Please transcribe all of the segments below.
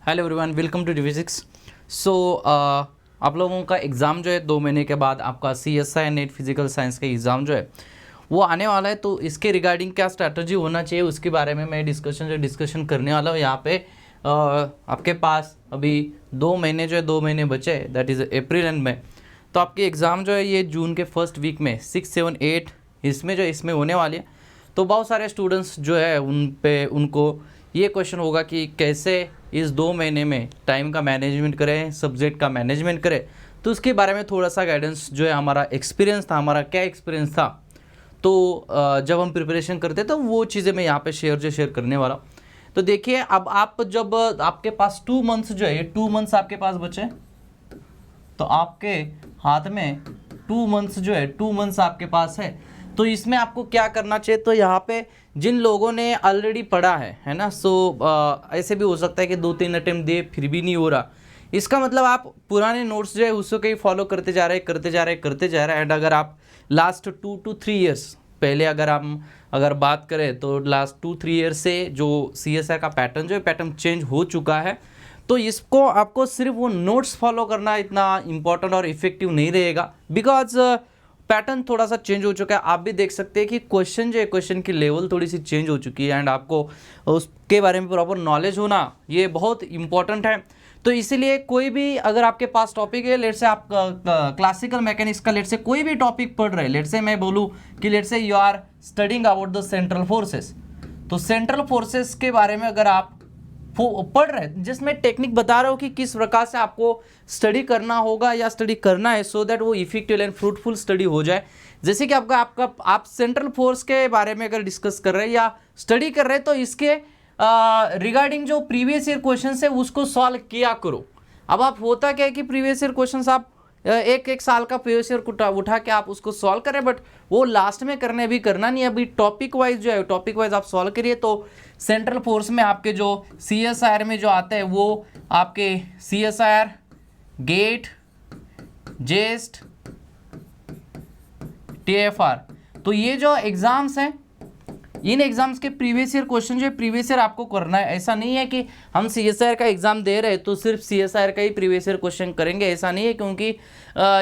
Hello everyone, welcome to Divijix. So आप लोगों का एग्ज़ाम जो है 2 महीने के बाद आपका CSI नेट फिजिकल साइंस का एग्ज़ाम जो है वो आने वाला है। तो इसके रिगार्डिंग क्या स्ट्रैटेजी होना चाहिए उसके बारे में मैं डिस्कशन करने वाला हूँ यहाँ पे। आपके पास अभी 2 महीने जो है 2 महीने बचे, दैट इज़ अप्रैल एंड मई। तो आपके एग्ज़ाम जो है ये जून के फर्स्ट वीक में 6, 7, 8 इसमें होने वाली है। तो बहुत सारे स्टूडेंट्स जो है उनको ये क्वेश्चन होगा कि कैसे इस 2 महीने में टाइम का मैनेजमेंट करें, सब्जेक्ट का मैनेजमेंट करें। तो उसके बारे में थोड़ा सा गाइडेंस जो है हमारा एक्सपीरियंस था, हमारा क्या एक्सपीरियंस था तो जब हम प्रिपरेशन करते तो वो चीज़ें मैं यहाँ पे शेयर करने वाला हूँ। तो देखिए, अब आप जब आपके पास 2 मंथ्स जो है, ये 2 मंथ्स आपके पास बचे, तो आपके हाथ में 2 मंथ्स जो है 2 मंथ्स आपके पास है। तो इसमें आपको क्या करना चाहिए, तो यहाँ पे जिन लोगों ने ऑलरेडी पढ़ा है ना, ऐसे भी हो सकता है कि 2-3 अटेम्प्ट दिए फिर भी नहीं हो रहा। इसका मतलब आप पुराने नोट्स जो है उसको कहीं फॉलो करते जा रहे हैं। एंड अगर आप लास्ट 2 to 3 ईयर्स पहले अगर बात करें तो लास्ट 2-3 ईयर्स से जो CSI का पैटर्न जो है पैटर्न चेंज हो चुका है। तो इसको आपको सिर्फ वो नोट्स फॉलो करना इतना इम्पोर्टेंट और इफेक्टिव नहीं रहेगा, बिकॉज पैटर्न थोड़ा सा चेंज हो चुका है। आप भी देख सकते हैं कि क्वेश्चन जो है, क्वेश्चन की लेवल थोड़ी सी चेंज हो चुकी है एंड आपको उसके बारे में प्रॉपर नॉलेज होना ये बहुत इंपॉर्टेंट है। तो इसीलिए कोई भी अगर आपके पास टॉपिक है, लेट से आप क्लासिकल मैकेनिक्स का लेट से कोई भी टॉपिक पढ़ रहे हैं, लेट से मैं बोलूँ कि let's say you are studying about the central forces, तो सेंट्रल फोर्सेस के बारे में अगर आप पढ़ रहे हैं, जिसमें टेक्निक बता रहा हूँ कि किस प्रकार से आपको स्टडी करना होगा या स्टडी करना है, सो दैट वो इफेक्टिव एंड फ्रूटफुल स्टडी हो जाए। जैसे कि आप सेंट्रल फोर्स के बारे में अगर डिस्कस कर रहे हैं या स्टडी कर रहे हैं, तो इसके रिगार्डिंग जो प्रीवियस ईयर क्वेश्चन है उसको सॉल्व किया करो। अब आप होता क्या है कि प्रीवियस ईयर क्वेश्चन आप एक साल का प्रीवियस ईयर उठा के आप उसको सॉल्व करें, बट वो लास्ट में अभी करना नहीं है। अभी टॉपिक वाइज जो है टॉपिक वाइज आप सॉल्व करिए। तो सेंट्रल फोर्स में आपके जो CSIR में जो आता है वो आपके CSIR, गेट, जेस्ट, TFR, तो ये जो एग्जाम्स हैं इन एग्जाम्स के प्रीवियस ईयर क्वेश्चन जो है प्रीवियस ईयर आपको करना है। ऐसा नहीं है कि हम CSIR का एग्जाम दे रहे हैं तो सिर्फ CSIR का ही प्रीवियस ईयर क्वेश्चन करेंगे, ऐसा नहीं है। क्योंकि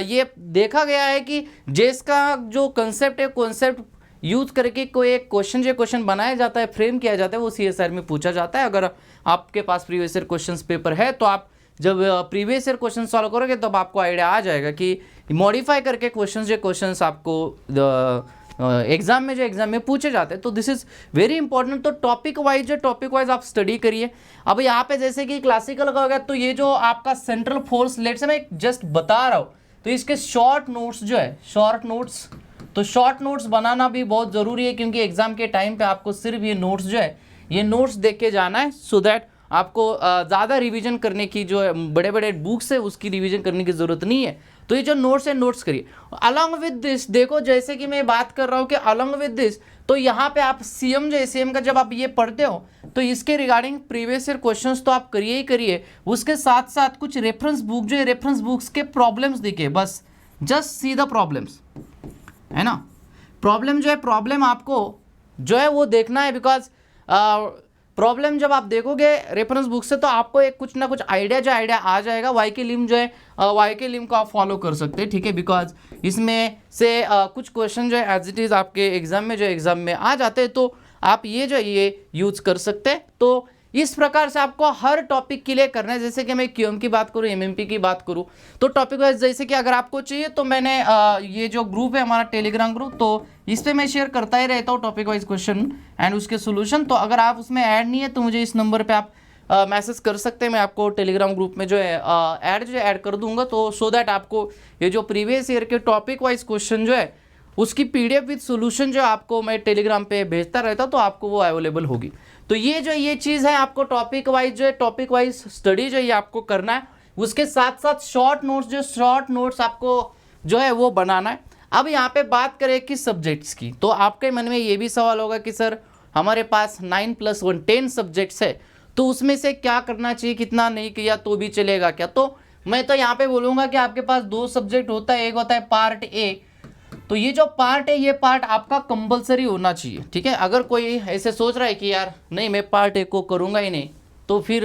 ये देखा गया है कि जेस का जो कंसेप्ट है, कॉन्सेप्ट यूज करके कोई एक क्वेश्चन बनाया जाता है, फ्रेम किया जाता है, वो CSIR में पूछा जाता है। अगर आपके पास प्रीवियस ईयर क्वेश्चन पेपर है तो आप जब प्रीवियस ईयर क्वेश्चन सॉल्व करोगे तब आपको आइडिया आ जाएगा कि मॉडिफाई करके क्वेश्चन आपको एग्जाम में पूछे जाते हैं। तो दिस इज वेरी इंपॉर्टेंट। तो टॉपिक वाइज आप स्टडी करिए। अब यहाँ पे जैसे कि क्लासिकल का हो गया, तो ये जो आपका सेंट्रल फोर्स लेट से मैं जस्ट बता रहा हूँ, तो इसके शॉर्ट नोट्स जो है शॉर्ट नोट्स बनाना भी बहुत ज़रूरी है, क्योंकि एग्जाम के टाइम पे आपको सिर्फ ये नोट्स जो है ये नोट्स देख के जाना है, सो दैट आपको ज़्यादा रिवीजन करने की जो बड़े बड़े बुक्स है उसकी रिवीजन करने की ज़रूरत नहीं है। तो ये जो नोट्स है नोट्स करिए। अलॉन्ग विद दिस देखो, जैसे कि मैं बात कर रहा हूँ कि अलॉन्ग विद दिस, तो यहाँ पे आप CM का जब आप ये पढ़ते हो तो इसके रिगार्डिंग प्रीवियस ईयर क्वेश्चंस तो आप करिए ही करिए, उसके साथ साथ कुछ रेफरेंस बुक जो है रेफरेंस बुक्स के प्रॉब्लम्स दिखे, बस जस्ट सी द प्रॉब्लम्स, है ना। प्रॉब्लम आपको जो है वो देखना है, बिकॉज प्रॉब्लम जब आप देखोगे रेफरेंस बुक से तो आपको एक कुछ ना कुछ आइडिया आ जाएगा। वाई के लिम को आप फॉलो कर सकते हैं, ठीक है, बिकॉज इसमें से कुछ क्वेश्चन जो है एज इट इज़ आपके एग्जाम में आ जाते हैं, तो आप ये यूज कर सकते हैं। तो इस प्रकार से आपको हर टॉपिक के लिए करना है। जैसे कि मैं QM की बात करूँ, MMP की बात करूँ, तो टॉपिक वाइज जैसे कि अगर आपको चाहिए तो मैंने ये जो ग्रुप है हमारा टेलीग्राम ग्रुप, तो इस पर मैं शेयर करता ही रहता हूँ टॉपिक वाइज क्वेश्चन एंड उसके सोल्यूशन। तो अगर आप उसमें ऐड नहीं है तो मुझे इस नंबर पर आप मैसेज कर सकते हैं, मैं आपको टेलीग्राम ग्रुप में जो है ऐड कर दूंगा। तो सो दैट आपको ये जो प्रीवियस ईयर के टॉपिक वाइज क्वेश्चन जो है उसकी PDF विद सोल्यूशन जो आपको मैं टेलीग्राम पे भेजता रहता, तो आपको वो अवेलेबल होगी। तो ये चीज़ है, आपको टॉपिक वाइज स्टडी जो ये आपको करना है। उसके साथ साथ शॉर्ट नोट्स आपको जो है वो बनाना है। अब यहाँ पे बात करें कि सब्जेक्ट्स की, तो आपके मन में ये भी सवाल होगा कि सर हमारे पास 9+1 10 सब्जेक्ट्स है, तो उसमें से क्या करना चाहिए, कितना नहीं किया तो भी चलेगा क्या। तो मैं तो यहाँ पे बोलूँगा कि आपके पास 2 सब्जेक्ट होता है, एक होता है पार्ट ए, तो ये जो पार्ट है ये पार्ट आपका कंपलसरी होना चाहिए, ठीक है। अगर कोई ऐसे सोच रहा है कि यार नहीं मैं पार्ट ए को करूँगा ही नहीं, तो फिर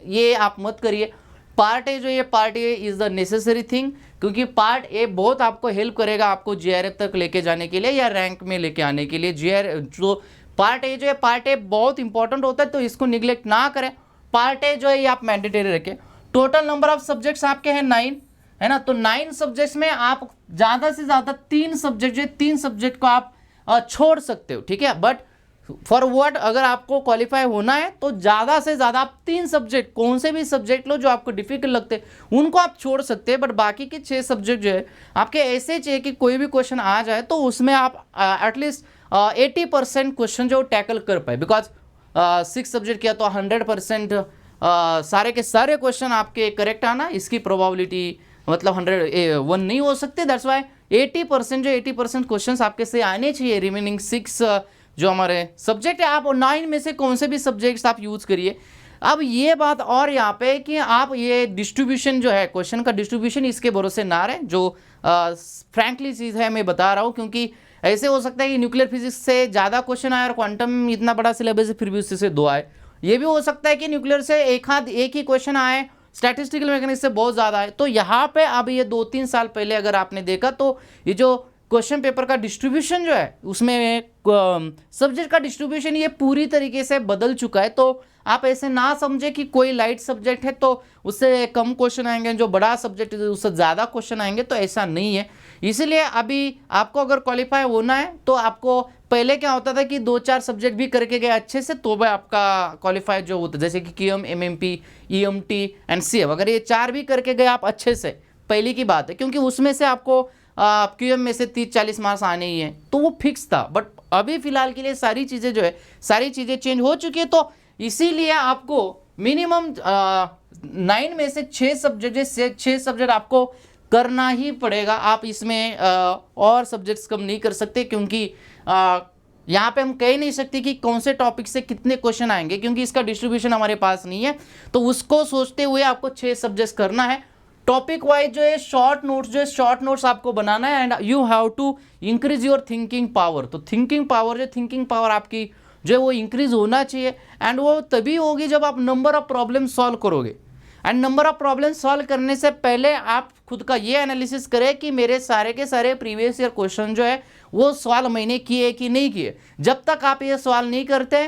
ये आप मत करिए। पार्ट ए जो ये part A is the necessary thing, क्योंकि पार्ट ए बहुत आपको हेल्प करेगा आपको जीआरएफ तक लेके जाने के लिए या रैंक में लेके आने के लिए। जो पार्ट ए जो है, पार्ट ए बहुत इंपॉर्टेंट होता है, तो इसको निगलेक्ट ना करें। पार्ट ए जो है ये आप मैंडेटरी रखें। टोटल नंबर ऑफ सब्जेक्ट्स आपके हैं 9, है ना। तो 9 सब्जेक्ट्स में आप ज़्यादा से ज़्यादा 3 सब्जेक्ट जो है 3 सब्जेक्ट को आप छोड़ सकते हो, ठीक है। बट फॉर व्हाट, अगर आपको क्वालिफाई होना है तो ज़्यादा से ज़्यादा आप 3 सब्जेक्ट, कौन से भी सब्जेक्ट लो जो आपको डिफिकल्ट लगते हैं उनको आप छोड़ सकते हैं। बट बाकी के 6 सब्जेक्ट जो है आपके ऐसे चाहिए कि कोई भी क्वेश्चन आ जाए तो उसमें आप एटलीस्ट 80% क्वेश्चन जो टैकल कर पाए। बिकॉज 6 सब्जेक्ट किया तो 100% सारे के सारे क्वेश्चन आपके करेक्ट आना, इसकी प्रोबेबिलिटी मतलब 101 नहीं हो सकते। दैट्स वाई 80% जो 80% क्वेश्चन आपके से आने चाहिए। रिमेनिंग 6 जो हमारे सब्जेक्ट है, आप 9 में से कौन से भी सब्जेक्ट्स आप यूज़ करिए। अब ये बात और यहाँ पे कि आप ये डिस्ट्रीब्यूशन जो है, क्वेश्चन का डिस्ट्रीब्यूशन, इसके भरोसे ना रहे। जो फ्रैंकली चीज़ है मैं बता रहा हूँ, क्योंकि ऐसे हो सकता है कि न्यूक्लियर फिजिक्स से ज़्यादा क्वेश्चन आए और क्वांटम इतना बड़ा सिलेबस है फिर भी उससे 2 आए। ये भी हो सकता है कि न्यूक्लियर से एक ही क्वेश्चन आए, स्टैटिस्टिकल मैकेनिक्स से बहुत ज़्यादा है। तो यहाँ पे अब ये 2-3 साल पहले अगर आपने देखा तो ये जो क्वेश्चन पेपर का डिस्ट्रीब्यूशन जो है उसमें सब्जेक्ट का डिस्ट्रीब्यूशन ये पूरी तरीके से बदल चुका है। तो आप ऐसे ना समझे कि कोई लाइट सब्जेक्ट है तो उससे कम क्वेश्चन आएंगे, जो बड़ा सब्जेक्ट है उससे ज़्यादा क्वेश्चन आएंगे, तो ऐसा नहीं है। इसीलिए अभी आपको अगर क्वालिफाई होना है तो आपको पहले क्या होता था कि 2-4 सब्जेक्ट भी करके गए अच्छे से तो भाई आपका क्वालिफाई जो होता है, जैसे कि QM, MMP, EMT and CF, अगर ये 4 भी करके गए आप अच्छे से, पहली की बात है, क्योंकि उसमें से आपको QM में से 30-40 मार्क्स आने ही हैं, तो वो फिक्स था। बट अभी फिलहाल के लिए सारी चीज़ें जो है सारी चीज़ें चेंज हो चुकी है। तो इसीलिए आपको मिनिमम 9 में से 6 सब्जेक्ट आपको करना ही पड़ेगा। आप इसमें और सब्जेक्ट्स कम नहीं कर सकते, क्योंकि यहाँ पे हम कह नहीं सकते कि कौन से टॉपिक से कितने क्वेश्चन आएंगे, क्योंकि इसका डिस्ट्रीब्यूशन हमारे पास नहीं है। तो उसको सोचते हुए आपको 6 सब्जेक्ट्स करना है। टॉपिक वाइज जो है शॉर्ट नोट्स आपको बनाना है, and you have to increase your thinking power. तो थिंकिंग पावर आपकी जो है वो इंक्रीज होना चाहिए, एंड वो तभी होगी जब आप नंबर ऑफ प्रॉब्लम सॉल्व करोगे। And number of problem solve करने से पहले आप खुद का ये एनालिसिस करें कि मेरे सारे के सारे प्रीवियस ईयर क्वेश्चन जो है वो सॉल्व मैंने किए कि नहीं किए। जब तक आप ये सॉल्व नहीं करते,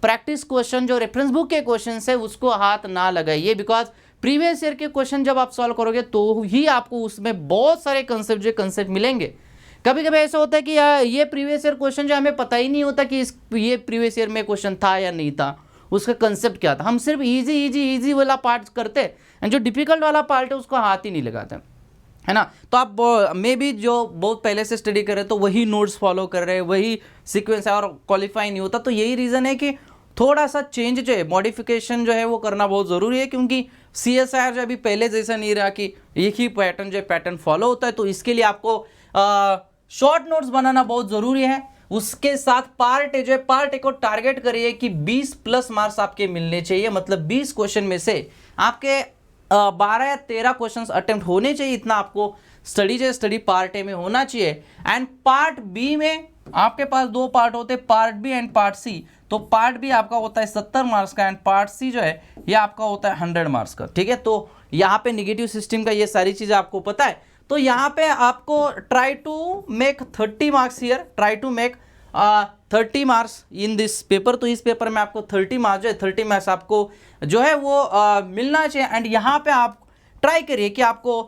प्रैक्टिस क्वेश्चन जो रेफरेंस बुक के क्वेश्चन है उसको हाथ ना लगाइए। बिकॉज प्रीवियस ईयर के क्वेश्चन जब आप सॉल्व करोगे तो ही आपको उसमें बहुत सारे कंसेप्ट मिलेंगे। कभी कभी ऐसा होता है कि ये प्रीवियस ईयर क्वेश्चन जो हमें पता ही नहीं होता कि ये प्रीवियस ईयर में क्वेश्चन था या नहीं था, उसका कंसेप्ट क्या था। हम सिर्फ इजी वाला पार्ट करते हैं, एंड जो डिफिकल्ट वाला पार्ट है उसको हाथ ही नहीं लगाते, है ना। तो आप मे भी जो बहुत पहले से स्टडी कर रहे तो वही नोट्स फॉलो कर रहे हैं, वही सीक्वेंस है और क्वालिफाई नहीं होता। तो यही रीज़न है कि थोड़ा सा चेंज जो है, मॉडिफिकेशन जो है वो करना बहुत ज़रूरी है, क्योंकि CSIR जो अभी पहले जैसा नहीं रहा कि एक ही पैटर्न जो है पैटर्न फॉलो होता है। तो इसके लिए आपको शॉर्ट नोट्स बनाना बहुत ज़रूरी है। उसके साथ पार्ट ए को टारगेट करिए कि 20+ मार्क्स आपके मिलने चाहिए। मतलब 20 क्वेश्चन में से आपके 12 या 13 क्वेश्चंस अटेम्प्ट होने चाहिए। इतना आपको स्टडी पार्ट ए में होना चाहिए। एंड पार्ट बी में आपके पास 2 पार्ट होते हैं, part B and part C. तो पार्ट बी आपका होता है 70 मार्क्स का, एंड पार्ट सी जो है ये आपका होता है 100 मार्क्स का, ठीक है। तो यहाँ पे नेगेटिव सिस्टम का ये सारी चीज़ें आपको पता है। तो यहाँ पे आपको try to make 30 marks here, try to make 30 marks in this paper. तो इस पेपर में आपको 30 मार्क्स जो है 30 मार्क्स आपको जो है वो मिलना चाहिए। एंड यहाँ पे आप ट्राई करिए कि आपको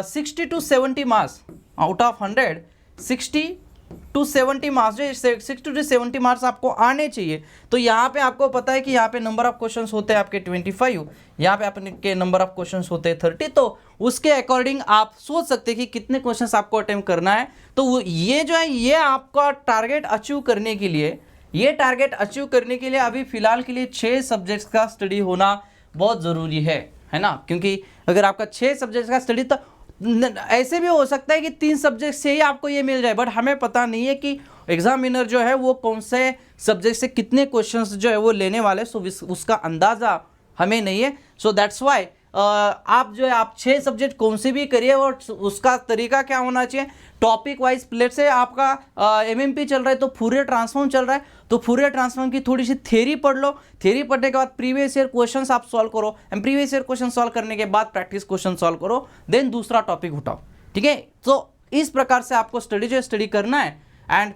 60 to 70 marks out of 100, 60 to 70 marks जो 60 to 70 मार्क्स आपको आने चाहिए। तो यहाँ पे आपको पता है कि यहाँ पे नंबर ऑफ क्वेश्चंस होते हैं आपके 25, यहाँ पे आपके नंबर ऑफ क्वेश्चंस होते हैं 30। तो उसके अकॉर्डिंग आप सोच सकते हैं कि कितने क्वेश्चंस आपको अटेम्प्ट करना है। तो ये जो है ये आपका टारगेट अचीव करने के लिए अभी फिलहाल के लिए 6 सब्जेक्ट्स का स्टडी होना बहुत ज़रूरी है ना। क्योंकि अगर आपका 6 सब्जेक्ट्स का स्टडी, तो ऐसे भी हो सकता है कि 3 सब्जेक्ट से ही आपको ये मिल जाए, बट हमें पता नहीं है कि एग्जामिनर जो है वो कौन से सब्जेक्ट से कितने क्वेश्चंस जो है वो लेने वाले। सो उसका अंदाज़ा हमें नहीं है। सो दैट्स वाई आप जो है आप 6 सब्जेक्ट कौन से भी करिए और उसका तरीका क्या होना चाहिए, टॉपिक वाइज। लेट्स से आपका एमएमपी चल रहा है तो फूरियर ट्रांसफॉर्म चल रहा है, तो फूरियर ट्रांसफॉर्म की थोड़ी सी थ्योरी पढ़ लो, थ्योरी पढ़ने के बाद प्रीवियस ईयर क्वेश्चंस आप सॉल्व करो, and previous year question solve करने के बाद प्रैक्टिस क्वेश्चन सॉल्व करो, देन दूसरा टॉपिक उठाओ, ठीक है। तो इस प्रकार से आपको स्टडी करना है। एंड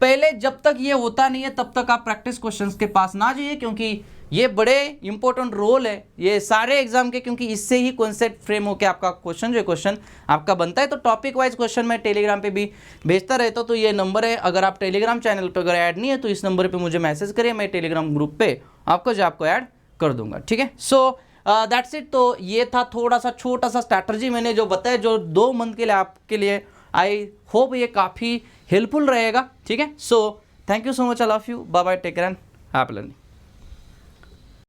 पहले जब तक ये होता नहीं है तब तक आप प्रैक्टिस क्वेश्चंस के पास ना जाइए, क्योंकि ये बड़े इंपॉर्टेंट रोल है ये सारे एग्जाम के, क्योंकि इससे ही कॉन्सेप्ट फ्रेम होकर आपका क्वेश्चन आपका बनता है। तो टॉपिक वाइज क्वेश्चन मैं टेलीग्राम पे भी भेजता रहता हूँ, तो ये नंबर है, अगर आप टेलीग्राम चैनल पे अगर ऐड नहीं है तो इस नंबर पे मुझे मैसेज करिए, मैं टेलीग्राम ग्रुप पे आपको ऐड कर दूंगा, ठीक है। So that's it. तो ये था थोड़ा सा छोटा सा स्ट्रैटेजी मैंने जो बताया, जो 2 मंथ के लिए आपके लिए, आई होप ये काफ़ी हेल्पफुल रहेगा, ठीक है। So thank you so much, I love you, bye bye, take care and happy learning.